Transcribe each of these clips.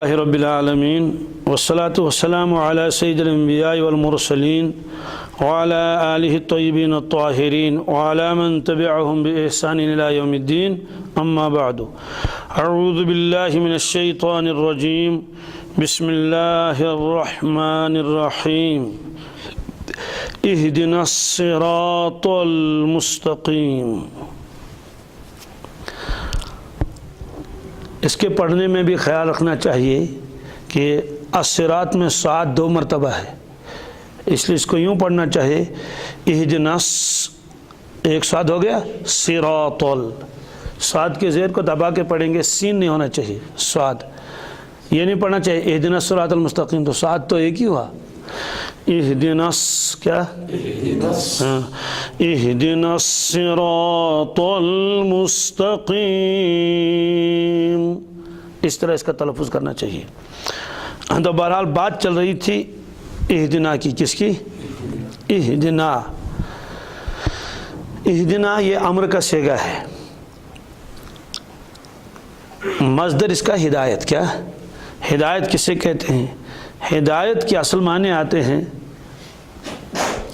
رب العالمین والصلاة والسلام علی سید الانبیاء والمرسلین وعلی آلہ الطیبین الطاہرین وعلی من تبعهم بإحسان الى یوم الدین اما بعد اعوذ باللہ من الشیطان الرجیم بسم اللہ الرحمن الرحیم اہدنا الصراط المستقیم۔ اس کے پڑھنے میں بھی خیال رکھنا چاہیے کہ الصراط میں صاد 2 مرتبہ ہے، اس لیے اس کو یوں پڑھنا چاہیے اہدنا، ایک صاد ہو گیا، صراط، صاد کے زیر کو دبا کے پڑھیں گے، سین نہیں ہونا چاہیے، صاد یہ نہیں پڑھنا چاہیے اہدنا الصراط المستقیم، تو صاد تو ایک ہی ہوا، اہدنا کیا، اہدنا الصراط المستقیم، اس طرح اس کا تلفظ کرنا چاہیے۔ تو بہرحال بات چل رہی تھی اہدنا کی، کس کی؟ اہدنا، اہدنا یہ امر کا صیغہ ہے، مصدر اس کا ہدایت، کیا ہدایت کسے کہتے ہیں؟ ہدایت کے اصل معنی آتے ہیں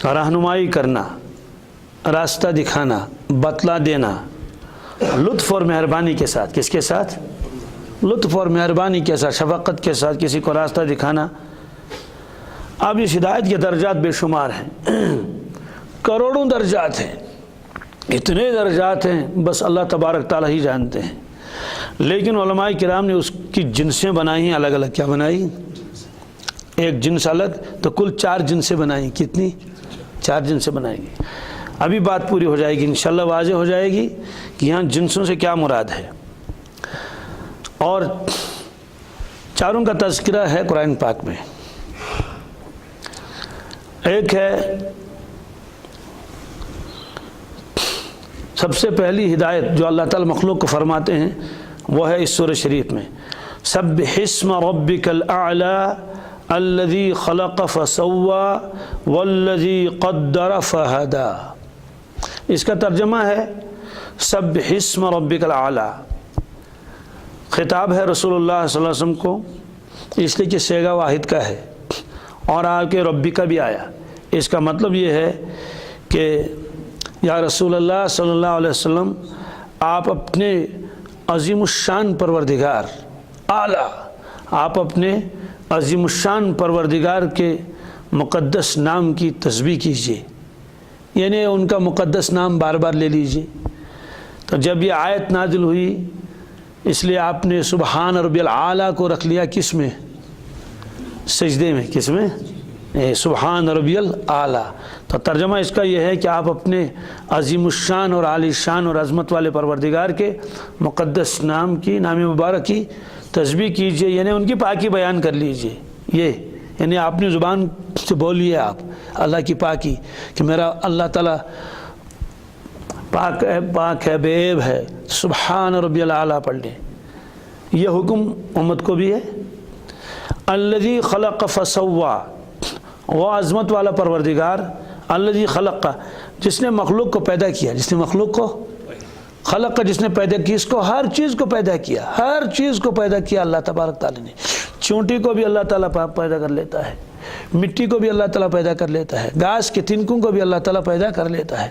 رہنمائی کرنا، راستہ دکھانا، بتلا دینا، لطف اور مہربانی کے ساتھ، کس کے ساتھ؟ لطف اور مہربانی کے ساتھ، شفقت کے ساتھ کسی کو راستہ دکھانا۔ اب اس ہدایت کے درجات بے شمار ہیں، کروڑوں درجات ہیں، اتنے درجات ہیں بس اللہ تبارک تعالیٰ ہی جانتے ہیں، لیکن علماء کرام نے اس کی جنسیں بنائی ہیں الگ الگ۔ کیا بنائی؟ ایک جنس الگ، تو کل 4 جنسیں بنائی۔ کتنی؟ 4 جنسیں بنائیں گی۔ ابھی بات پوری ہو جائے گی، انشاءاللہ واضح ہو جائے گی کہ یہاں جنسوں سے کیا مراد ہے، اور چاروں کا تذکرہ ہے قرآن پاک میں۔ ایک ہے سب سے پہلی ہدایت جو اللہ تعالی مخلوق کو فرماتے ہیں، وہ ہے اس سورہ شریف میں، سبح اسم ربک الاعلی الذی خلق فسوى والذی قدر فہدی۔ اس کا ترجمہ ہے سبح اسم ربک الاعلی، خطاب ہے رسول اللہ صلی اللہ علیہ وسلم کو، اس لیے کہ صیغہ واحد کا ہے، اور آ کے ربی کا بھی آیا۔ اس کا مطلب یہ ہے کہ یا رسول اللہ صلی اللہ علیہ وسلم، آپ اپنے عظیم الشان پروردگار اعلیٰ، آپ اپنے عظیم الشان پروردگار کے مقدس نام کی تسبیح کیجئے، یعنی ان کا مقدس نام بار بار لے لیجئے۔ تو جب یہ آیت نازل ہوئی، اس لیے آپ نے سبحان ربی الاعلیٰ کو رکھ لیا کس میں؟ سجدے میں۔ کس میں؟ سبحان ربی الاعلیٰ۔ تو ترجمہ اس کا یہ ہے کہ آپ اپنے عظیم الشان اور عالی شان اور عظمت والے پروردگار کے مقدس نام کی، نام مبارک کی تسبیح کیجئے، یعنی ان کی پاکی بیان کر لیجئے۔ یہ یعنی اپنی زبان سے بولیے آپ اللہ کی پاکی، کہ میرا اللہ تعالیٰ پاک ہے، پاک ہے، بے عیب ہے، سبحان ربی الاعلیٰ پڑھ لیں۔ یہ حکم امت کو بھی ہے۔ الذی خلق فسوى، وہ عظمت والا پروردگار، الذی خلق، جس نے مخلوق کو پیدا کیا، جس نے مخلوق کو خلق، جس نے پیدا کی، اس کو ہر چیز کو پیدا کیا، ہر چیز کو پیدا کیا اللہ تبارک تعالیٰ نے۔ چونٹی کو بھی اللہ تعالیٰ پیدا کر لیتا ہے، مٹی کو بھی اللہ تعالیٰ پیدا کر لیتا ہے، گھاس کے تنکوں کو بھی اللہ تعالیٰ پیدا کر لیتا ہے،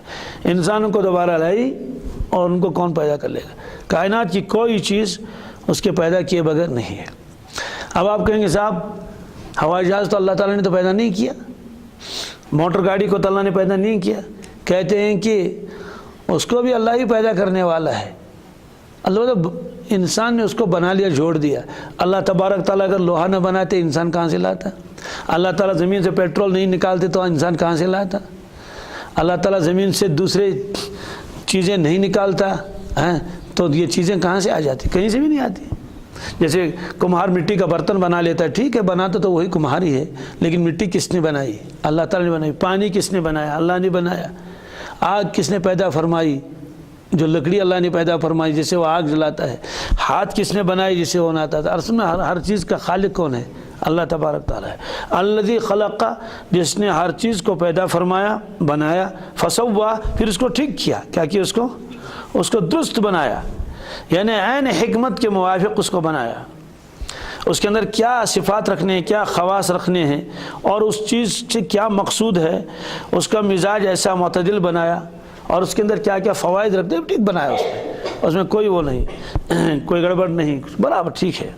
انسانوں کو دوبارہ لائی اور ان کو کون پیدا کر لے گا؟ کائنات کی کوئی چیز اس کے پیدا کیے بغیر نہیں ہے۔ اب آپ کہیں گے صاحب ہوائی جہاز تو اللہ تعالیٰ نے تو پیدا نہیں کیا، موٹر گاڑی کو تو اللہ نے پیدا نہیں کیا۔ کہتے ہیں کہ اس کو بھی اللہ ہی پیدا کرنے والا ہے، اللہ انسان نے اس کو بنا لیا، جوڑ دیا۔ اللہ تبارک تعالیٰ اگر لوہا نہ بناتے انسان کہاں سے لاتا؟ اللہ تعالیٰ زمین سے پیٹرول نہیں نکالتے تو انسان کہاں سے لاتا؟ اللہ تعالیٰ زمین سے دوسرے چیزیں نہیں نکالتا تو یہ چیزیں کہاں سے آ جاتی؟ کہیں سے بھی نہیں آتی۔ جیسے کمہار مٹی کا برتن بنا لیتا ہے، ٹھیک ہے بناتا تو وہی کمہار ہی ہے، لیکن مٹی کس نے بنائی؟ اللہ تعالیٰ نے بنائی۔ پانی کس نے بنایا؟ اللہ نے بنایا۔ آگ کس نے پیدا فرمائی؟ جو لکڑی اللہ نے پیدا فرمائی جسے وہ آگ جلاتا ہے۔ ہاتھ کس نے بنائی جسے وہ ناتا ہے؟ اصل میں ہر چیز کا خالق کون ہے؟ اللہ تبارک تعالیٰ ہے۔ الذی خلق، جس نے ہر چیز کو پیدا فرمایا، بنایا، فسوا، پھر اس کو ٹھیک کیا۔ کیا کیا؟ اس کو درست بنایا، یعنی عین حکمت کے موافق اس کو بنایا۔ اس کے اندر کیا صفات رکھنے ہیں، کیا خواص رکھنے ہیں، اور اس چیز سے کیا مقصود ہے، اس کا مزاج ایسا معتدل بنایا، اور اس کے اندر کیا کیا فوائد رکھتے ہیں ٹھیک بنایا اس میں کوئی وہ نہیں، کوئی گڑبڑ نہیں، برابر ٹھیک ہے۔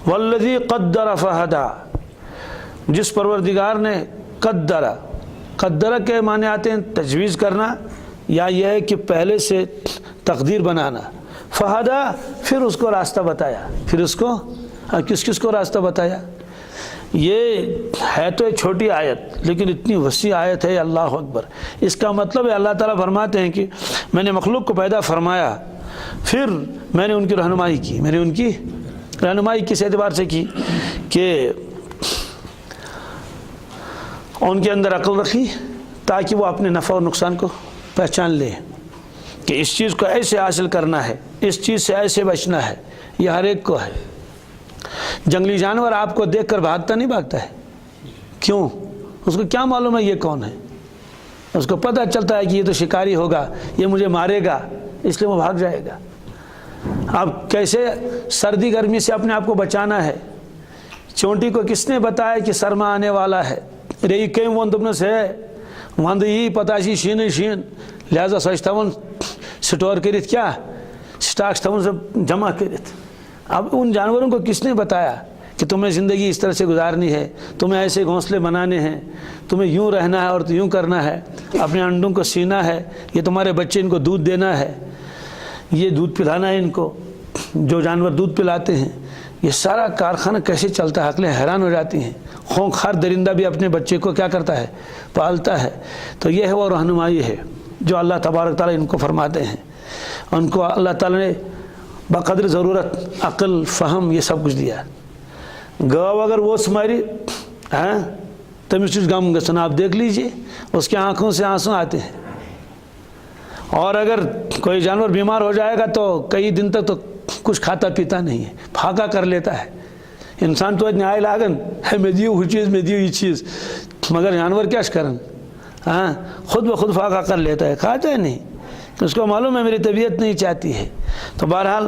والذی قدر فہدی، جس پروردگار نے قدر کے معنی آتے ہیں تجویز کرنا، یا یہ ہے کہ پہلے سے تقدیر بنانا، فہدا پھر اس کو راستہ بتایا، پھر اس کو کس کو راستہ بتایا۔ یہ ہے تو ایک چھوٹی آیت لیکن اتنی وسیع آیت ہے، اللہ اکبر۔ اس کا مطلب ہے اللہ تعالیٰ فرماتے ہیں کہ میں نے مخلوق کو پیدا فرمایا، پھر میں نے ان کی رہنمائی کی، میں نے ان کی رہنمائی کس اعتبار سے کی کہ ان کے اندر عقل رکھی تاکہ وہ اپنے نفع اور نقصان کو پہچان لے کہ اس چیز کو ایسے حاصل کرنا ہے، اس چیز سے ایسے بچنا ہے، یہ ہر ایک کو ہے۔ جنگلی جانور آپ کو دیکھ کر بھاگتا نہیں بھاگتا ہے، کیوں؟ اس کو کیا معلوم ہے یہ کون ہے؟ اس کو پتہ چلتا ہے کہ یہ تو شکاری ہوگا، یہ مجھے مارے گا، اس لیے وہ بھاگ جائے گا۔ اب کیسے سردی گرمی سے اپنے آپ کو بچانا ہے؟ چونٹی کو کس نے بتایا کہ سرما آنے والا ہے؟ رے کم ون دپنس ہے وند یہ پتہ شین شین، لہذا سو تھاون سٹور کرت، کیا سٹاک تھاون سب جمع کرت۔ اب ان جانوروں کو کس نے بتایا کہ تمہیں زندگی اس طرح سے گزارنی ہے، تمہیں ایسے گھونسلے بنانے ہیں، تمہیں یوں رہنا ہے اور یوں کرنا ہے، اپنے انڈوں کو سینا ہے، یہ تمہارے بچے ان کو دودھ دینا ہے، یہ دودھ پلانا ہے ان کو، جو جانور دودھ پلاتے ہیں۔ یہ سارا کارخانہ کیسے چلتا ہے، عقلیں حیران ہو جاتی ہیں۔ خونخوار درندہ بھی اپنے بچے کو کیا کرتا ہے؟ پالتا ہے۔ تو یہ ہے وہ رہنمائی ہے جو اللہ تبارک تعالیٰ ان کو فرماتے ہیں۔ ان کو اللہ تعالیٰ نے بقدر ضرورت عقل، فہم، یہ سب کچھ دیا۔ گاؤ اگر وہ سماری تمس چھ غم گژھان، آپ دیکھ لیجئے اس کی آنکھوں سے آنسو آتے ہیں۔ اور اگر کوئی جانور بیمار ہو جائے گا تو کئی دن تک تو کچھ کھاتا پیتا نہیں ہے، پھاکا کر لیتا ہے۔ انسان تو نیائے لاگن ہے میں دیو یہ چیز، میں دیو یہ چیز، مگر جانور کیا کرن؟ خود بخود پھاکا کر لیتا ہے، کھاتا ہے نہیں، اس کو معلوم ہے میری طبیعت نہیں چاہتی ہے۔ تو بہرحال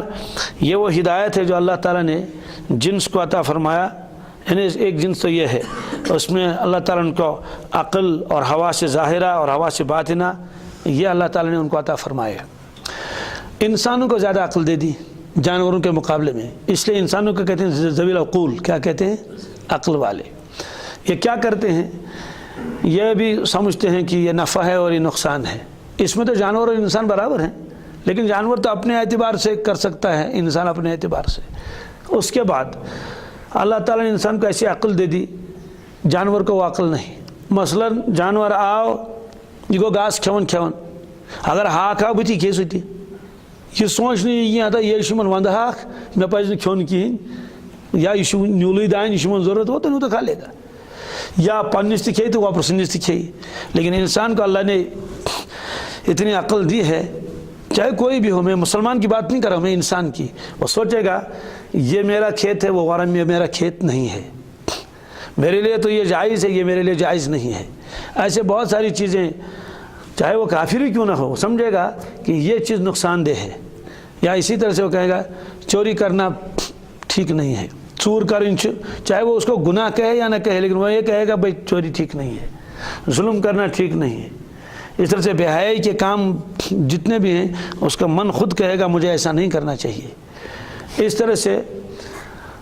یہ وہ ہدایت ہے جو اللہ تعالیٰ نے جنس کو عطا فرمایا، یعنی ایک جنس تو یہ ہے، اس میں اللہ تعالیٰ ان کو عقل اور حواس ظاہرہ اور حواس باطنہ یہ اللہ تعالیٰ نے ان کو عطا فرمایا۔ انسانوں کو زیادہ عقل دے دی جانوروں کے مقابلے میں، اس لیے انسانوں کو کہتے ہیں ذوی العقول، کیا کہتے ہیں؟ عقل والے۔ یہ کیا کرتے ہیں؟ یہ بھی سمجھتے ہیں کہ یہ نفع ہے اور یہ نقصان ہے۔ اس میں تو جانور اور انسان برابر ہیں، لیکن جانور تو اپنے اعتبار سے کر سکتا ہے، انسان اپنے اعتبار سے۔ اس کے بعد اللہ تعالیٰ نے انسان کو ایسی عقل دے دی، جانور کو وہ عقل نہیں۔ مثلا جانور آو یہ گو گاس کھیون اگر ہاک آو بتی کھے ستی، یہ سوچ نہیں یہ آتا یہ ون ہاک میں پہ کھیون کہین، یا یہ نیولے دان یہ ضرورت ہو تو کھا لے گا، یا پنس تھی کھیے تو واپس سندس تھی کھیے۔ لیکن انسان کو اللہ نے اتنی عقل دی ہے، چاہے کوئی بھی ہو، میں مسلمان کی بات نہیں کر رہا ہوں، میں انسان کی، وہ سوچے گا یہ میرا کھیت ہے، وہ وارم میں میرا کھیت نہیں ہے، میرے لیے تو یہ جائز ہے، یہ میرے لیے جائز نہیں ہے۔ ایسے بہت ساری چیزیں، چاہے وہ کافر ہی کیوں نہ ہو، سمجھے گا کہ یہ چیز نقصان دہ ہے۔ یا اسی طرح سے وہ کہے گا چوری کرنا ٹھیک نہیں ہے، چور کر چاہے وہ اس کو گناہ کہے یا نہ کہے، لیکن وہ یہ کہے گا بھائی چوری ٹھیک نہیں ہے، ظلم کرنا ٹھیک نہیں ہے۔ اس طرح سے بے حیائی کے کام جتنے بھی ہیں اس کا من خود کہے گا مجھے ایسا نہیں کرنا چاہیے۔ اس طرح سے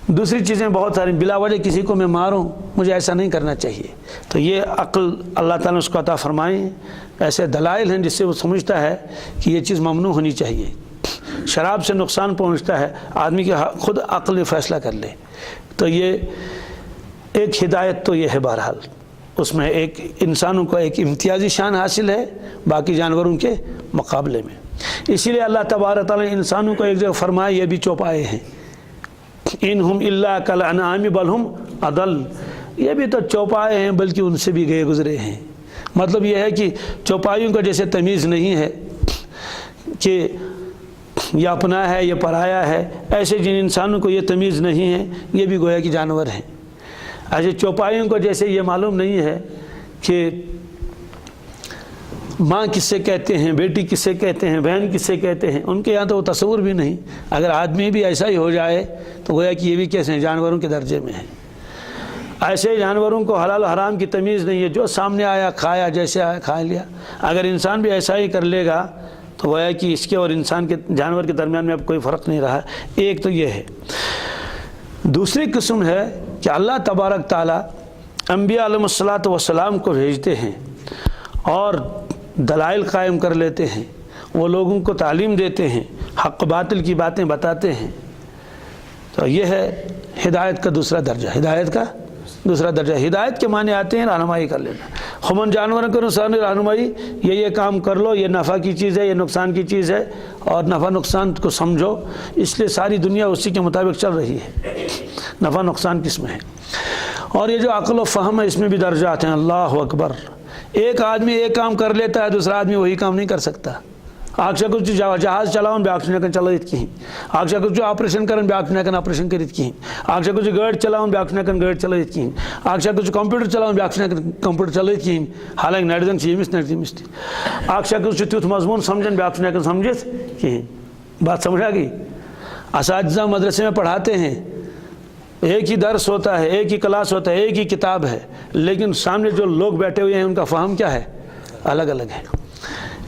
دوسری چیزیں بہت ساری، بلا وجہ کسی کو میں ماروں، مجھے ایسا نہیں کرنا چاہیے۔ تو یہ عقل اللہ تعالیٰ نے اس کو عطا فرمائے، ایسے دلائل ہیں جس سے وہ سمجھتا ہے کہ یہ چیز ممنوع ہونی چاہیے۔ شراب سے نقصان پہنچتا ہے، آدمی کی خود عقل فیصلہ کر لے۔ تو یہ ایک ہدایت تو یہ ہے، بہرحال اس میں ایک انسانوں کو ایک امتیازی شان حاصل ہے باقی جانوروں کے مقابلے میں۔ اسی لیے اللہ تبارک تعالیٰ نے انسانوں کو ایک جگہ فرمایا، یہ بھی چوپائے ہیں، انہم الا کالانعام بل ہم اضل، یہ بھی تو چوپائے ہیں بلکہ ان سے بھی گئے گزرے ہیں۔ مطلب یہ ہے کہ چوپائیوں کو جیسے تمیز نہیں ہے کہ یہ اپنا ہے یہ پرایا ہے، ایسے جن انسانوں کو یہ تمیز نہیں ہے یہ بھی گویا کہ جانور ہیں۔ ایسے چوپائیوں کو جیسے یہ معلوم نہیں ہے کہ ماں کسے کہتے ہیں، بیٹی کسے کہتے ہیں، بہن کسے کہتے ہیں، ان کے یہاں تو وہ تصور بھی نہیں۔ اگر آدمی بھی ایسا ہی ہو جائے تو گویا کہ یہ بھی کیسے ہیں، جانوروں کے درجے میں ہے۔ ایسے جانوروں کو حلال و حرام کی تمیز نہیں ہے، جو سامنے آیا کھایا، جیسے آیا کھا لیا۔ اگر انسان بھی ایسا ہی کر لے گا تو گویا کہ اس کے اور انسان کے، جانور کے درمیان میں اب کوئی فرق نہیں رہا۔ ایک تو یہ ہے۔ دوسری قسم ہے کہ اللہ تبارک تعالیٰ انبیاء علیہ الصلوۃ والسلام کو بھیجتے ہیں اور دلائل قائم کر لیتے ہیں، وہ لوگوں کو تعلیم دیتے ہیں، حق باطل کی باتیں بتاتے ہیں۔ تو یہ ہے ہدایت کا دوسرا درجہ۔ ہدایت کا دوسرا درجہ، ہدایت کے معنی آتے ہیں رہنمائی کر لینا۔ ہمن جانوروں کے نقصان رہنمائی، یہ کام کر لو، یہ نفع کی چیز ہے، یہ نقصان کی چیز ہے، اور نفع نقصان کو سمجھو۔ اس لیے ساری دنیا اسی کے مطابق چل رہی ہے، نفع نقصان کس میں ہے۔ اور یہ جو عقل و فہم ہے، اس میں بھی درجات ہیں۔ اللہ اکبر! ایک آدمی ایک کام کر لیتا ہے، دوسرا آدمی وہی کام نہیں کر سکتا۔ آگشا کچھ جہاز چلاؤن بیاکھ نکن چلائت کہیں، آگشا کچھ آپریشن کرن بیاکھ نکن آپریشن کرت کہیں، آگشا کچھ گاڑی چلاؤن بیاکھ نکن گاڑی چلائت کہیں، آگشا کچھ کمپیوٹر چلاؤن بیاکھ نکن کمپیوٹر چلائت کہیں، حالانکہ نڑدن چیمس نڑدیمس تھی، آگشا کچھ تیوت مضمون سمجھن بیاکھ نکن سمجھت کہیں۔ بات سمجھا گئی؟ اساتذہ مدرسے میں پڑھاتے ہیں، ایک ہی درس ہوتا ہے، ایک ہی کلاس ہوتا ہے، ایک ہی کتاب ہے، لیکن سامنے جو لوگ بیٹھے ہوئے ہیں ان کا فہم کیا ہے؟ الگ الگ ہے۔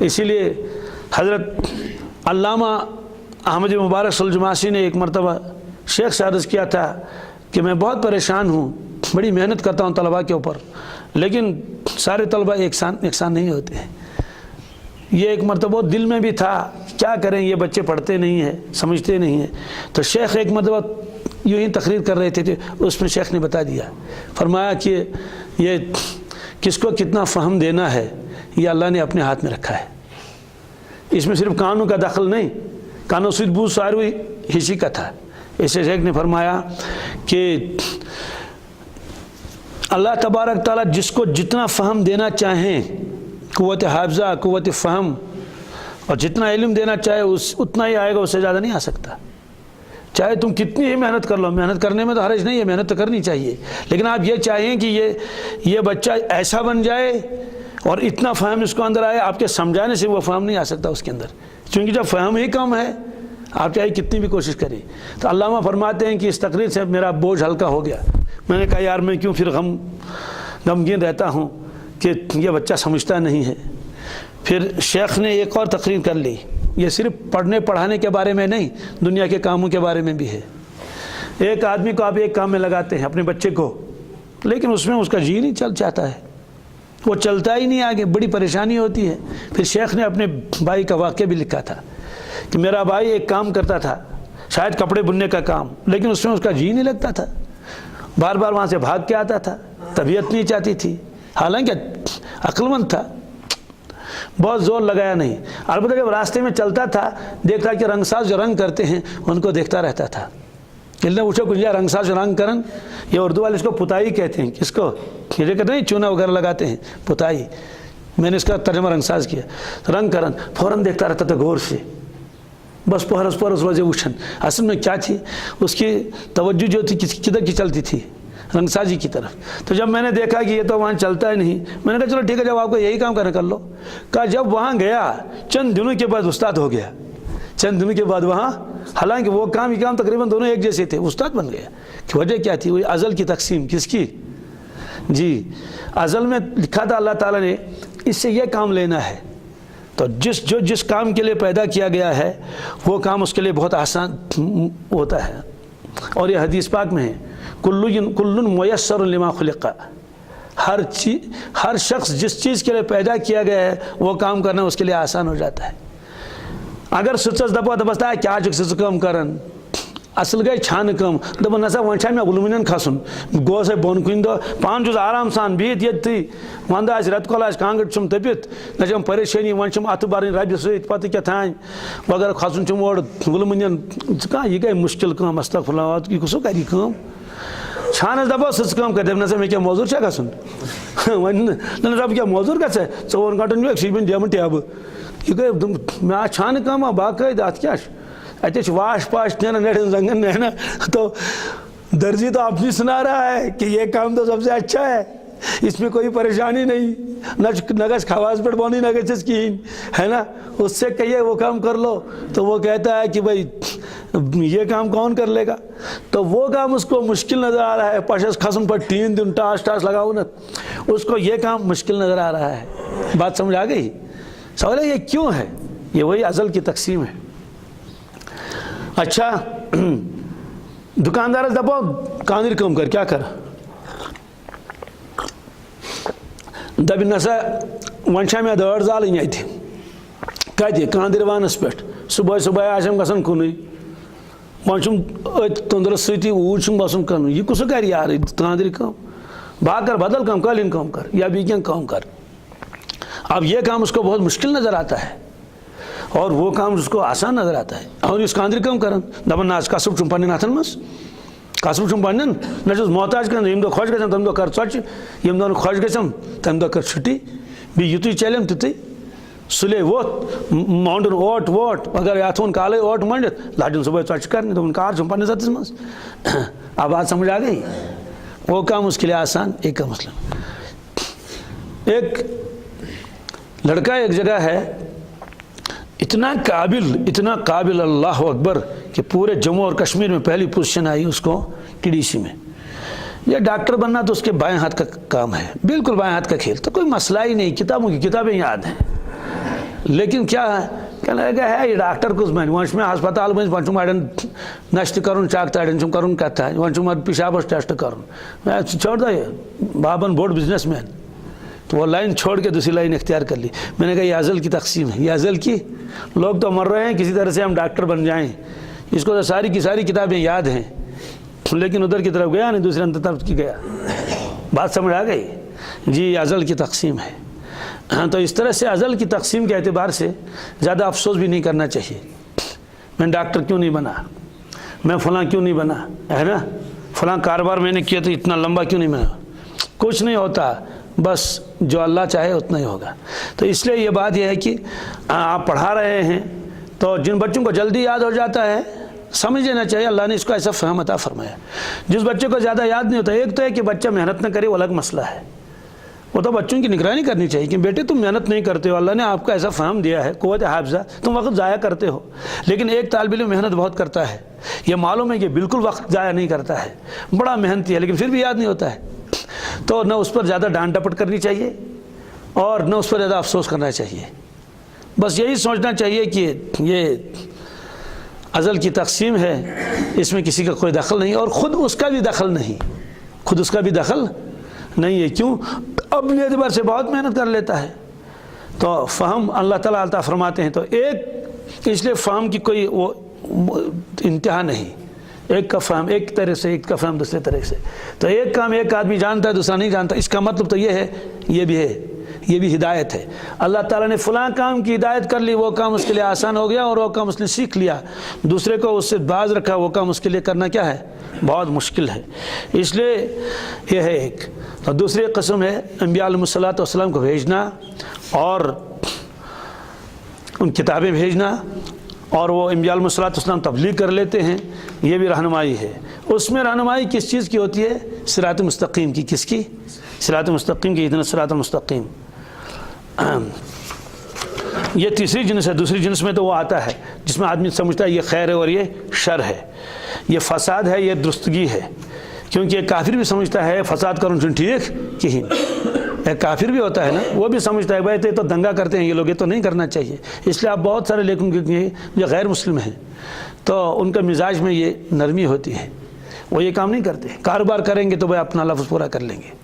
اسی لیے حضرت علامہ احمد مبارک سلجماسی نے ایک مرتبہ شیخ سے عرض کیا تھا کہ میں بہت پریشان ہوں، بڑی محنت کرتا ہوں طلباء کے اوپر، لیکن سارے طلباء یکساں نہیں ہوتے ہیں۔ یہ ایک مرتبہ دل میں بھی تھا، کیا کریں، یہ بچے پڑھتے نہیں ہیں، سمجھتے نہیں ہیں۔ تو شیخ ایک مرتبہ یوں ہی تقریر کر رہے تھے، اس میں شیخ نے بتا دیا، فرمایا کہ یہ کس کو کتنا فہم دینا ہے یہ اللہ نے اپنے ہاتھ میں رکھا ہے۔ اس میں صرف کانوں کا دخل نہیں، کانوں سے بوجھ ساروی ہسی کا تھا۔ اسے شیخ نے فرمایا کہ اللہ تبارک تعالیٰ جس کو جتنا فہم دینا چاہیں، قوت حافظہ، قوت فہم، اور جتنا علم دینا چاہے اتنا ہی آئے گا، اس سے زیادہ نہیں آ سکتا۔ چاہے تم کتنی ہی محنت کر لو، محنت کرنے میں تو حرج نہیں ہے، محنت تو کرنی چاہیے، لیکن آپ یہ چاہیں کہ یہ بچہ ایسا بن جائے اور اتنا فہم اس کو اندر آئے، آپ کے سمجھانے سے وہ فہم نہیں آ سکتا اس کے اندر، کیونکہ جب فہم ہی کم ہے آپ چاہے کتنی بھی کوشش کریں۔ تو علامہ فرماتے ہیں کہ اس تقریر سے میرا بوجھ ہلکا ہو گیا۔ میں نے کہا یار میں کیوں پھر غمگین رہتا ہوں کہ یہ بچہ سمجھتا نہیں ہے۔ پھر شیخ نے ایک اور تقریر کر لی، یہ صرف پڑھنے پڑھانے کے بارے میں نہیں، دنیا کے کاموں کے بارے میں بھی ہے۔ ایک آدمی کو آپ ایک کام میں لگاتے ہیں، اپنے بچے کو، لیکن اس میں اس کا جی نہیں چاہتا ہے، وہ چلتا ہی نہیں آگے، بڑی پریشانی ہوتی ہے۔ پھر شیخ نے اپنے بھائی کا واقعہ بھی لکھا تھا کہ میرا بھائی ایک کام کرتا تھا، شاید کپڑے بننے کا کام، لیکن اس میں اس کا جی نہیں لگتا تھا، بار بار وہاں سے بھاگ کے آتا تھا، طبیعت نہیں چاہتی تھی، حالانکہ عقل مند تھا، بہت زور لگایا نہیں۔ البتہ جب راستے میں چلتا تھا دیکھتا کہ رنگ ساز جو رنگ کرتے ہیں ان کو دیکھتا رہتا تھا۔ نے پوچھا کچھ رنگ ساز جو رنگ کرن، یہ اردو والے اس کو پتائی کہتے ہیں، کس کو؟ یہ کہتے ہیں چونا وغیرہ لگاتے ہیں، پتائی۔ میں نے اس کا ترجمہ رنگ ساز کیا، رنگ کرن فوراً دیکھتا رہتا تھا غور سے، بس پہرس روزے وچھن۔ اصل میں کیا تھی اس کی توجہ جو تھی کدھر کی چلتی تھی؟ رنگ سازی کی طرف۔ تو جب میں نے دیکھا کہ یہ تو وہاں چلتا ہی نہیں، میں نے کہا چلو ٹھیک ہے، جب آپ کو یہی کام کرنا کر لو۔ کہا جب وہاں گیا چند دنوں کے بعد استاد ہو گیا، چند دنوں کے بعد وہاں، حالانکہ وہ کام یہ کام تقریباً دونوں ایک جیسے تھے، استاد بن گیا۔ کہ وجہ کیا تھی؟ وہ ازل کی تقسیم، کس کی؟ جی ازل میں لکھا تھا اللہ تعالیٰ نے اس سے یہ کام لینا ہے، تو جس کام کے لیے پیدا کیا گیا ہے وہ کام اس کے لیے بہت آسان ہوتا ہے۔ اور یہ حدیث پاک میں ہے، کل میسر لما خلق، ہر شخص جس چیز کے لیے پیدا کیا گیا ہے وہ کام کرنا اس کے لیے آسان ہو جاتا ہے۔ اگر سچس دپتا ہے کیا سچ کام کرن، اصل گئی چھان کم، دپن نسا ون چھا مے گلمنین کھسن، گوس ہے بون کن دہ پان چھس آرام سان بہت یتی، وند آس رت کول آس کانگڑ چھم تپت، نہ چھم پریشانی، ون چھم اتھ برن ربہِ سۭتۍ پتہ کیا تھان وغیرہ کھسن چھم اور گلمنین، یہ گئی مشکل کام، استغفر اللہ، یہ کسو کری کام چھانس دپو سٕژ کٲم کر، دپن نسا مے کیا موزوٗر چھا گژھُن، ون دپ کیا موزوٗر گژھِ 4 گنٹن چھُ أکسٕے بن ڈیمہٕ ٹیبہٕ، یہ گئی مے چھان کٲم باقٲعدٕ اتھ کیا اتے واش پاش نیرا نیڑن زنگن نیرا، تو درجی تو اپنی سنا رہا ہے کہ یہ کام تو سب سے اچھا ہے، اس میں کوئی پریشانی نہیں، نگش خواص پر بونی نگچس کی ہے نا، اس سے کہیے وہ کام کر لو تو وہ کہتا ہے کہ بھائی یہ کام کون کر لے گا، تو وہ کام اس کو مشکل نظر آ رہا ہے، پشس قسم پر 3 دن ٹاس لگاؤ نا، اس کو یہ کام مشکل نظر آ رہا ہے۔ بات سمجھ آ گئی؟ سوال ہے یہ کیوں ہے؟ یہ وہی ازل کی تقسیم ہے۔ اچھا دکاندار دپو کاندر کم کر، کیا کر دب نسا ون میں دڑ زالن اتہ کتہ کاندر وانس پہ صبح صبح آسم گھن کن ون تندرس ستی اوج بسن کن، یہ کس کر یار کاندر کم، بہ کر بدل کم، قالین کم کر یا بھی کیا کام کر۔ اب یہ کام اس کو بہت مشکل نظر آتا ہے اور وہ کام اس کو آسان نظر آتا ہے، اور اس کاندر کم کرن دپان نا کسب چھ پنن اتن مز، کسب چھ پنن نہ چھس محتاج کران، یم دہ خوش گژھان تم دہ کر ژۄچہِ، یم دہ خوش گژھم تم دہ کر چھٹی، بیٚیہِ یُتُے چلیم تیُتُے سُلے ووت مونڈن اوٹ ووٹ، اگر یا تھون کالے اوٹ مٔنڈِتھ لاجن صبح ژۄچہِ کرنہِ، دوٚپُن کار چھُم پننس اتس مز۔ اب بات سمجھ آ گئی؟ وہ کام اس کے لیے آسان، ایک کا مسئلہ۔ ایک لڑکا ایک جگہ ہے اتنا قابل اللہ اکبر کہ پورے جموں اور کشمیر میں پہلی پوزیشن آئی اس کو TDC میں۔ یہ ڈاکٹر بننا تو اس کے بائیں ہاتھ کا کام ہے، بالکل بائیں ہاتھ کا کھیل، تو کوئی مسئلہ ہی نہیں، کتابوں کی کتابیں یاد ہیں، لیکن کیا ہے کہنے لگا ہے یہ ڈاکٹر کس بن ون میں ہسپتال مز ون اڑین نشتہ کرن چیک تو اڑین کرن کتھا ون پیشابس ٹیسٹ کرن، چھوڑ دو یہ بابن بوڑ بزنس مین، تو وہ لائن چھوڑ کے دوسری لائن اختیار کر لی۔ میں نے کہا یہ ازل کی تقسیم ہے، یہ ازل کی، لوگ تو مر رہے ہیں کسی طرح سے ہم ڈاکٹر بن جائیں، اس کو تو ساری کی ساری کتابیں یاد ہیں لیکن ادھر کی طرف گیا نہیں، دوسرے طرف کی گیا۔ بات سمجھ آ گئی؟ جی یہ ازل کی تقسیم ہے۔ ہاں تو اس طرح سے ازل کی تقسیم کے اعتبار سے زیادہ افسوس بھی نہیں کرنا چاہیے، میں ڈاکٹر کیوں نہیں بنا، میں فلاں کیوں نہیں بنا، ہے نا، فلاں کاروبار میں نے کیا تو اتنا لمبا کیوں نہیں بنا، کچھ نہیں ہوتا، بس جو اللہ چاہے اتنا ہی ہوگا۔ تو اس لیے یہ بات یہ ہے کہ آپ پڑھا رہے ہیں تو جن بچوں کو جلدی یاد ہو جاتا ہے سمجھ لینا چاہیے اللہ نے اس کو ایسا فہم عطا فرمایا۔ جس بچے کو زیادہ یاد نہیں ہوتا، ایک تو ہے کہ بچہ محنت نہ کرے، وہ الگ مسئلہ ہے، وہ تو بچوں کی نگرانی کرنی چاہیے کہ بیٹے تم محنت نہیں کرتے ہو، اللہ نے آپ کو ایسا فہم دیا ہے، قوت حافظہ، تم وقت ضائع کرتے ہو۔ لیکن ایک طالب علم محنت بہت کرتا ہے، یہ معلوم ہے کہ بالکل وقت ضائع نہیں کرتا ہے، بڑا محنتی ہے، لیکن پھر بھی یاد نہیں ہوتا ہے، تو نہ اس پر زیادہ ڈانٹ ڈپٹ کرنی چاہیے اور نہ اس پر زیادہ افسوس کرنا چاہیے۔ بس یہی سوچنا چاہیے کہ یہ ازل کی تقسیم ہے، اس میں کسی کا کوئی دخل نہیں، اور خود اس کا بھی دخل نہیں، خود اس کا بھی دخل نہیں ہے۔ کیوں؟ اپنے اعتبار سے بہت محنت کر لیتا ہے، تو فہم اللہ تعالیٰ عطا فرماتے ہیں، تو ایک اس لیے فہم کی کوئی وہ انتہا نہیں، ایک کا فہم ایک طرح سے، ایک کا فہم دوسرے طرح سے، تو ایک کام ایک آدمی جانتا ہے دوسرا نہیں جانتا، اس کا مطلب تو یہ ہے یہ بھی ہے، یہ بھی ہدایت ہے۔ اللہ تعالیٰ نے فلاں کام کی ہدایت کر لی، وہ کام اس کے لیے آسان ہو گیا اور وہ کام اس نے سیکھ لیا، دوسرے کو اس سے باز رکھا، وہ کام اس کے لیے کرنا کیا ہے؟ بہت مشکل ہے۔ اس لیے یہ ہے ایک۔ اور دوسری قسم ہے انبیاء علیہ الصلوۃ والسلام کو بھیجنا اور ان کتابیں بھیجنا، اور وہ انبیاء علیہ الصلوۃ والسلام تبلیغ کر لیتے ہیں، یہ بھی رہنمائی ہے۔ اس میں رہنمائی کس چیز کی ہوتی ہے؟ صراط مستقیم کی۔ کس کی؟ صراط مستقیم کی، اہدنا الصراط المستقیم۔ یہ تیسری جنس ہے۔ دوسری جنس میں تو وہ آتا ہے جس میں آدمی سمجھتا ہے یہ خیر ہے اور یہ شر ہے، یہ فساد ہے، یہ درستگی ہے، کیونکہ کافر بھی سمجھتا ہے فساد کروں چن ٹھیک کہیں، ایک کافر بھی ہوتا ہے نا، وہ بھی سمجھتا ہے بھائی تو دنگا کرتے ہیں یہ لوگ، یہ تو نہیں کرنا چاہیے۔ اس لیے آپ بہت سارے لیکن جو غیر مسلم ہیں تو ان کا مزاج میں یہ نرمی ہوتی ہے، وہ یہ کام نہیں کرتے۔ کاروبار کریں گے تو بھائی اپنا لفظ پورا کر لیں گے،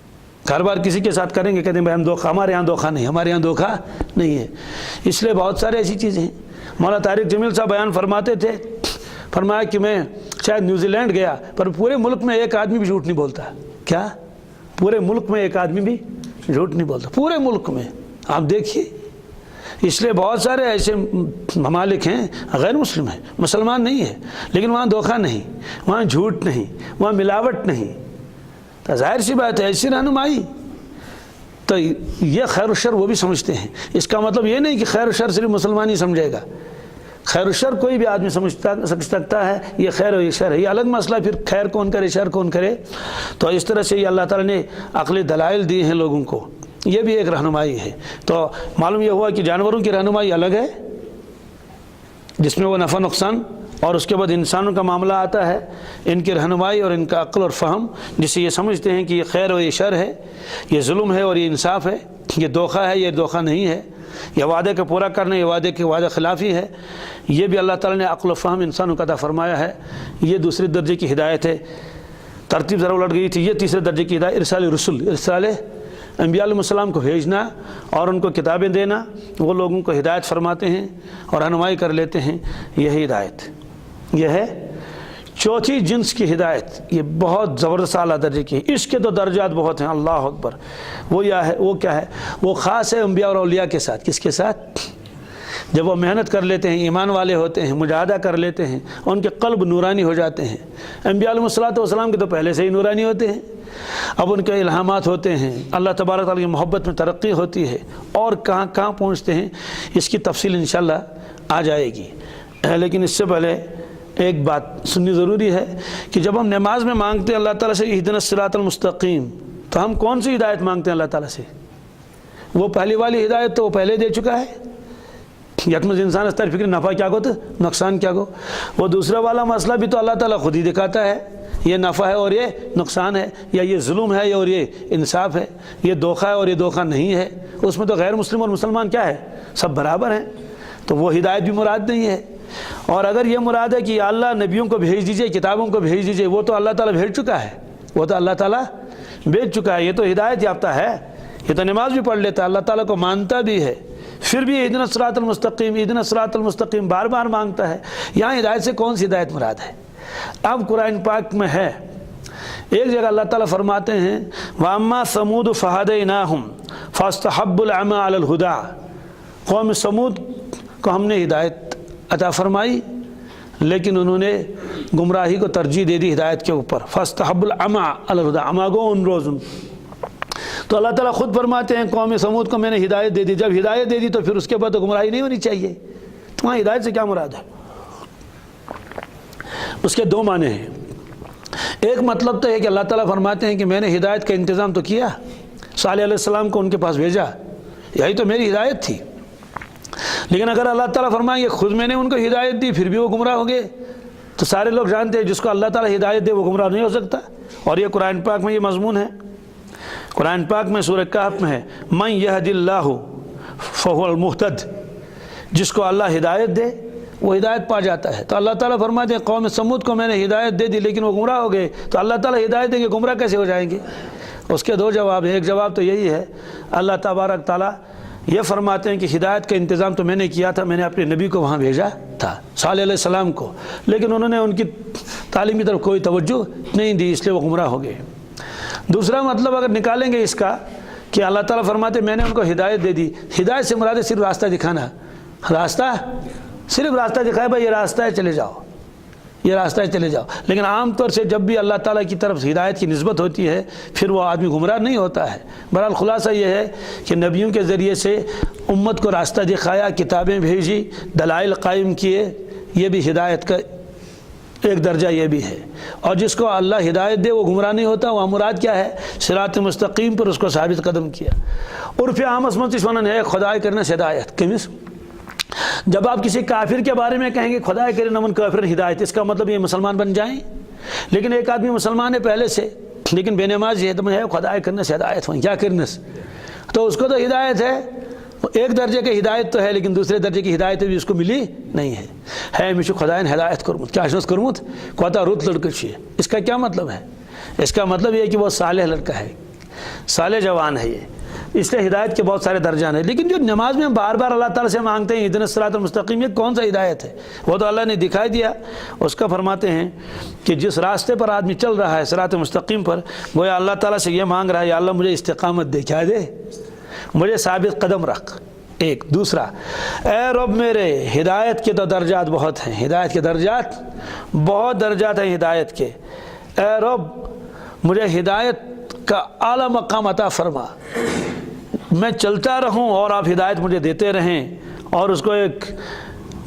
کاروبار کسی کے ساتھ کریں گے کہتے ہیں بھائی ہم دھوکہ، ہمارے یہاں دھوکہ نہیں، ہمارے یہاں دھوکہ نہیں ہے۔ اس لیے بہت سارے ایسی چیزیں ہیں۔ مولانا طارق جمیل صاحب بیان فرماتے تھے، فرمایا کہ میں شاید نیوزی لینڈ گیا پر پورے ملک میں ایک آدمی بھی جھوٹ نہیں بولتا۔ کیا؟ پورے ملک میں ایک آدمی بھی جھوٹ نہیں بولتا، پورے ملک میں، آپ دیکھیے۔ اس لیے بہت سارے ایسے ممالک ہیں غیر مسلم ہیں، مسلمان نہیں ہے، لیکن وہاں دھوکہ نہیں، وہاں جھوٹ نہیں، وہاں ملاوٹ نہیں۔ تو ظاہر سی بات ہے ایسی رہنمائی، تو یہ خیر و شر وہ بھی سمجھتے ہیں۔ اس کا مطلب یہ نہیں کہ خیر و شر صرف مسلمان ہی سمجھے گا، خیر و شر کوئی بھی آدمی سمجھ سکتا ہے، یہ خیر و یہ شر ہے، یہ الگ مسئلہ، پھر خیر کون کرے شر کون کرے۔ تو اس طرح سے یہ اللہ تعالیٰ نے عقلی دلائل دی ہیں لوگوں کو، یہ بھی ایک رہنمائی ہے۔ تو معلوم یہ ہوا کہ جانوروں کی رہنمائی الگ ہے جس میں وہ نفع نقصان، اور اس کے بعد انسانوں کا معاملہ آتا ہے، ان کی رہنمائی اور ان کا عقل اور فہم، جس سے یہ سمجھتے ہیں کہ یہ خیر و یہ شر ہے، یہ ظلم ہے اور یہ انصاف ہے، یہ دھوکہ ہے یہ دھوکہ نہیں ہے، یہ وعدے کا پورا کرنا یہ وعدے کے وعدہ خلافی ہے۔ یہ بھی اللہ تعالیٰ نے عقل و فہم انسانوں کا عطا فرمایا ہے۔ یہ دوسرے درجے کی ہدایت ہے، ترتیب ذرا الٹ گئی تھی۔ یہ تیسرے درجے کی ہدایت ارسال رسول، ارسال انبیاء علیہ السلام کو بھیجنا اور ان کو کتابیں دینا، وہ لوگوں کو ہدایت فرماتے ہیں اور رہنمائی کر لیتے ہیں، یہی ہدایت، یہ ہے چوتھی جنس کی ہدایت۔ یہ بہت زبردست اعلیٰ درجے کی ہے، اس کے تو درجات بہت ہیں، اللہ اکبر۔ وہ کیا ہے؟ وہ خاص ہے انبیاء اور اولیاء کے ساتھ۔ کس کے ساتھ؟ جب وہ محنت کر لیتے ہیں، ایمان والے ہوتے ہیں، مجاہدہ کر لیتے ہیں، ان کے قلب نورانی ہو جاتے ہیں۔ انبیاء علیہ السلام کے تو پہلے سے ہی نورانی ہوتے ہیں، اب ان کے الہامات ہوتے ہیں، اللہ تبارک تعالیٰ کی محبت میں ترقی ہوتی ہے، اور کہاں کہاں پہنچتے ہیں اس کی تفصیل انشاءاللہ آ جائے گی۔ لیکن اس سے پہلے ایک بات سننی ضروری ہے کہ جب ہم نماز میں مانگتے ہیں اللہ تعالیٰ سے اہدنا الصراط المستقیم، تو ہم کون سی ہدایت مانگتے ہیں اللہ تعالیٰ سے؟ وہ پہلی والی ہدایت تو وہ پہلے دے چکا ہے، یکمز انسان استر فکر نفع کیا گو تو نقصان کیا گو۔ وہ دوسرا والا مسئلہ بھی تو اللہ تعالیٰ خود ہی دکھاتا ہے، یہ نفع ہے اور یہ نقصان ہے، یا یہ ظلم ہے اور یہ انصاف ہے، یہ دھوکہ ہے اور یہ دھوکہ نہیں ہے۔ اس میں تو غیر مسلم اور مسلمان کیا ہے؟ سب برابر ہیں۔ تو وہ ہدایت بھی مراد نہیں ہے۔ اور اگر یہ مراد ہے کہ اللہ نبیوں کو بھیج دیجئے، کتابوں کو بھیج دیجئے، وہ تو اللہ تعالیٰ بھیج چکا ہے، وہ تو اللہ تعالیٰ بھیج چکا ہے، یہ تو ہدایت یافتہ ہے، یہ تو نماز بھی پڑھ لیتا ہے، اللہ تعالیٰ کو مانتا بھی ہے، پھر بھی اہدنا الصراط المستقیم اہدنا الصراط المستقیم بار بار مانگتا ہے۔ یہاں ہدایت سے کون سی ہدایت مراد ہے؟ اب قرآن پاک میں ہے، ایک جگہ اللہ تعالیٰ فرماتے ہیں وَأَمَّا ثَمُودُ فَهَدَيْنَاهُمْ فَاسْتَحَبُّوا الْعَمَىٰ عَلَى الْهُدَىٰ۔ قوم سمود کو ہم نے ہدایت عطا فرمائی، لیکن انہوں نے گمراہی کو ترجیح دے دی ہدایت کے اوپر۔ فَاسْتَحَبُّوا الْعَمَىٰ عَلَى الْهُدَىٰ، عمى گو ان روزن۔ تو اللہ تعالیٰ خود فرماتے ہیں قوم سمود کو میں نے ہدایت دے دی، جب ہدایت دے دی تو پھر اس کے بعد تو گمراہی نہیں ہونی چاہیے۔ تو وہاں ہدایت سے کیا مراد ہے؟ اس کے دو معنی ہیں۔ ایک مطلب تو ہے کہ اللہ تعالیٰ فرماتے ہیں کہ میں نے ہدایت کا انتظام تو کیا، صالح علیہ السلام کو ان کے پاس بھیجا، یہی تو میری ہدایت تھی۔ لیکن اگر اللہ تعالیٰ فرمائیں کہ خود میں نے ان کو ہدایت دی پھر بھی وہ گمراہ ہو گئے، تو سارے لوگ جانتے ہیں جس کو اللہ تعالیٰ ہدایت دے وہ گمراہ نہیں ہو سکتا۔ اور یہ قرآن پاک میں یہ مضمون ہے، قرآن پاک میں سورہ کہف میں ہے من یہد اللہ فہو المہتد، جس کو اللہ ہدایت دے وہ ہدایت پا جاتا ہے۔ تو اللہ تعالیٰ فرماتے ہیں قوم سمود کو میں نے ہدایت دے دی لیکن وہ گمراہ ہو گئے، تو اللہ تعالیٰ ہدایت دیں گے گمراہ کیسے ہو جائیں گے؟ اس کے دو جواب ہیں۔ ایک جواب تو یہی ہے، اللہ تبارک تعالیٰ یہ فرماتے ہیں کہ ہدایت کا انتظام تو میں نے کیا تھا، میں نے اپنے نبی کو وہاں بھیجا تھا صالح علیہ السلام کو، لیکن انہوں نے ان کی تعلیم کی طرف کوئی توجہ نہیں دی، اس لیے وہ گمراہ ہو گئے۔ دوسرا مطلب اگر نکالیں گے اس کا کہ اللہ تعالیٰ فرماتے میں نے ان کو ہدایت دے دی، ہدایت سے مراد ہے صرف راستہ دکھانا، راستہ صرف راستہ دکھائے بھائی یہ راستہ ہے چلے جاؤ، یہ راستہ ہے چلے جاؤ۔ لیکن عام طور سے جب بھی اللہ تعالیٰ کی طرف ہدایت کی نسبت ہوتی ہے پھر وہ آدمی گمراہ نہیں ہوتا ہے۔ بہرحال خلاصہ یہ ہے کہ نبیوں کے ذریعے سے امت کو راستہ دکھایا، کتابیں بھیجی، دلائل قائم کیے، یہ بھی ہدایت کا ایک درجہ یہ بھی ہے۔ اور جس کو اللہ ہدایت دے وہ گمراہ نہیں ہوتا، وہاں مراد کیا ہے؟ صراط مستقیم پر اس کو ثابت قدم کیا۔ عرف عام اسمت ونن ہے خدائے کرنا ہدایت کمس۔ جب آپ کسی کافر کے بارے میں کہیں گے خدائے کرنا من کافر ہدایت، اس کا مطلب یہ مسلمان بن جائیں۔ لیکن ایک آدمی مسلمان ہے پہلے سے لیکن بے نمازی ہے، تو ہے خدائے کرنا ہدایت ہوئی کیا کرنس، تو اس کو تو ہدایت ہے، ایک درجے کی ہدایت تو ہے لیکن دوسرے درجے کی ہدایت بھی اس کو ملی نہیں ہے مجھے خدائن ہدایت کرمت کیا شنس کرمت کوتا روت لڑکشی۔ اس کا کیا مطلب ہے؟ اس کا مطلب یہ ہے کہ وہ صالح لڑکا ہے، صالح جوان ہے یہ، اس لیے ہدایت کے بہت سارے درجان ہیں۔ لیکن جو نماز میں ہم بار بار اللہ تعالیٰ سے مانگتے ہیں اہدنا الصراط المستقیم، یہ کون سا ہدایت ہے؟ وہ تو اللہ نے دکھائی دیا، اس کا فرماتے ہیں کہ جس راستے پر آدمی چل رہا ہے صراط مستقیم پر، وہ اللہ تعالیٰ سے یہ مانگ رہا ہے یا اللہ مجھے استقامت دے، کیا دے؟ مجھے ثابت قدم رکھ۔ ایک دوسرا، اے رب میرے ہدایت کے تو درجات بہت ہیں، ہدایت کے درجات بہت درجات ہیں ہدایت کے، اے رب مجھے ہدایت کا اعلیٰ مقام عطا فرما، میں چلتا رہوں اور آپ ہدایت مجھے دیتے رہیں اور اس کو ایک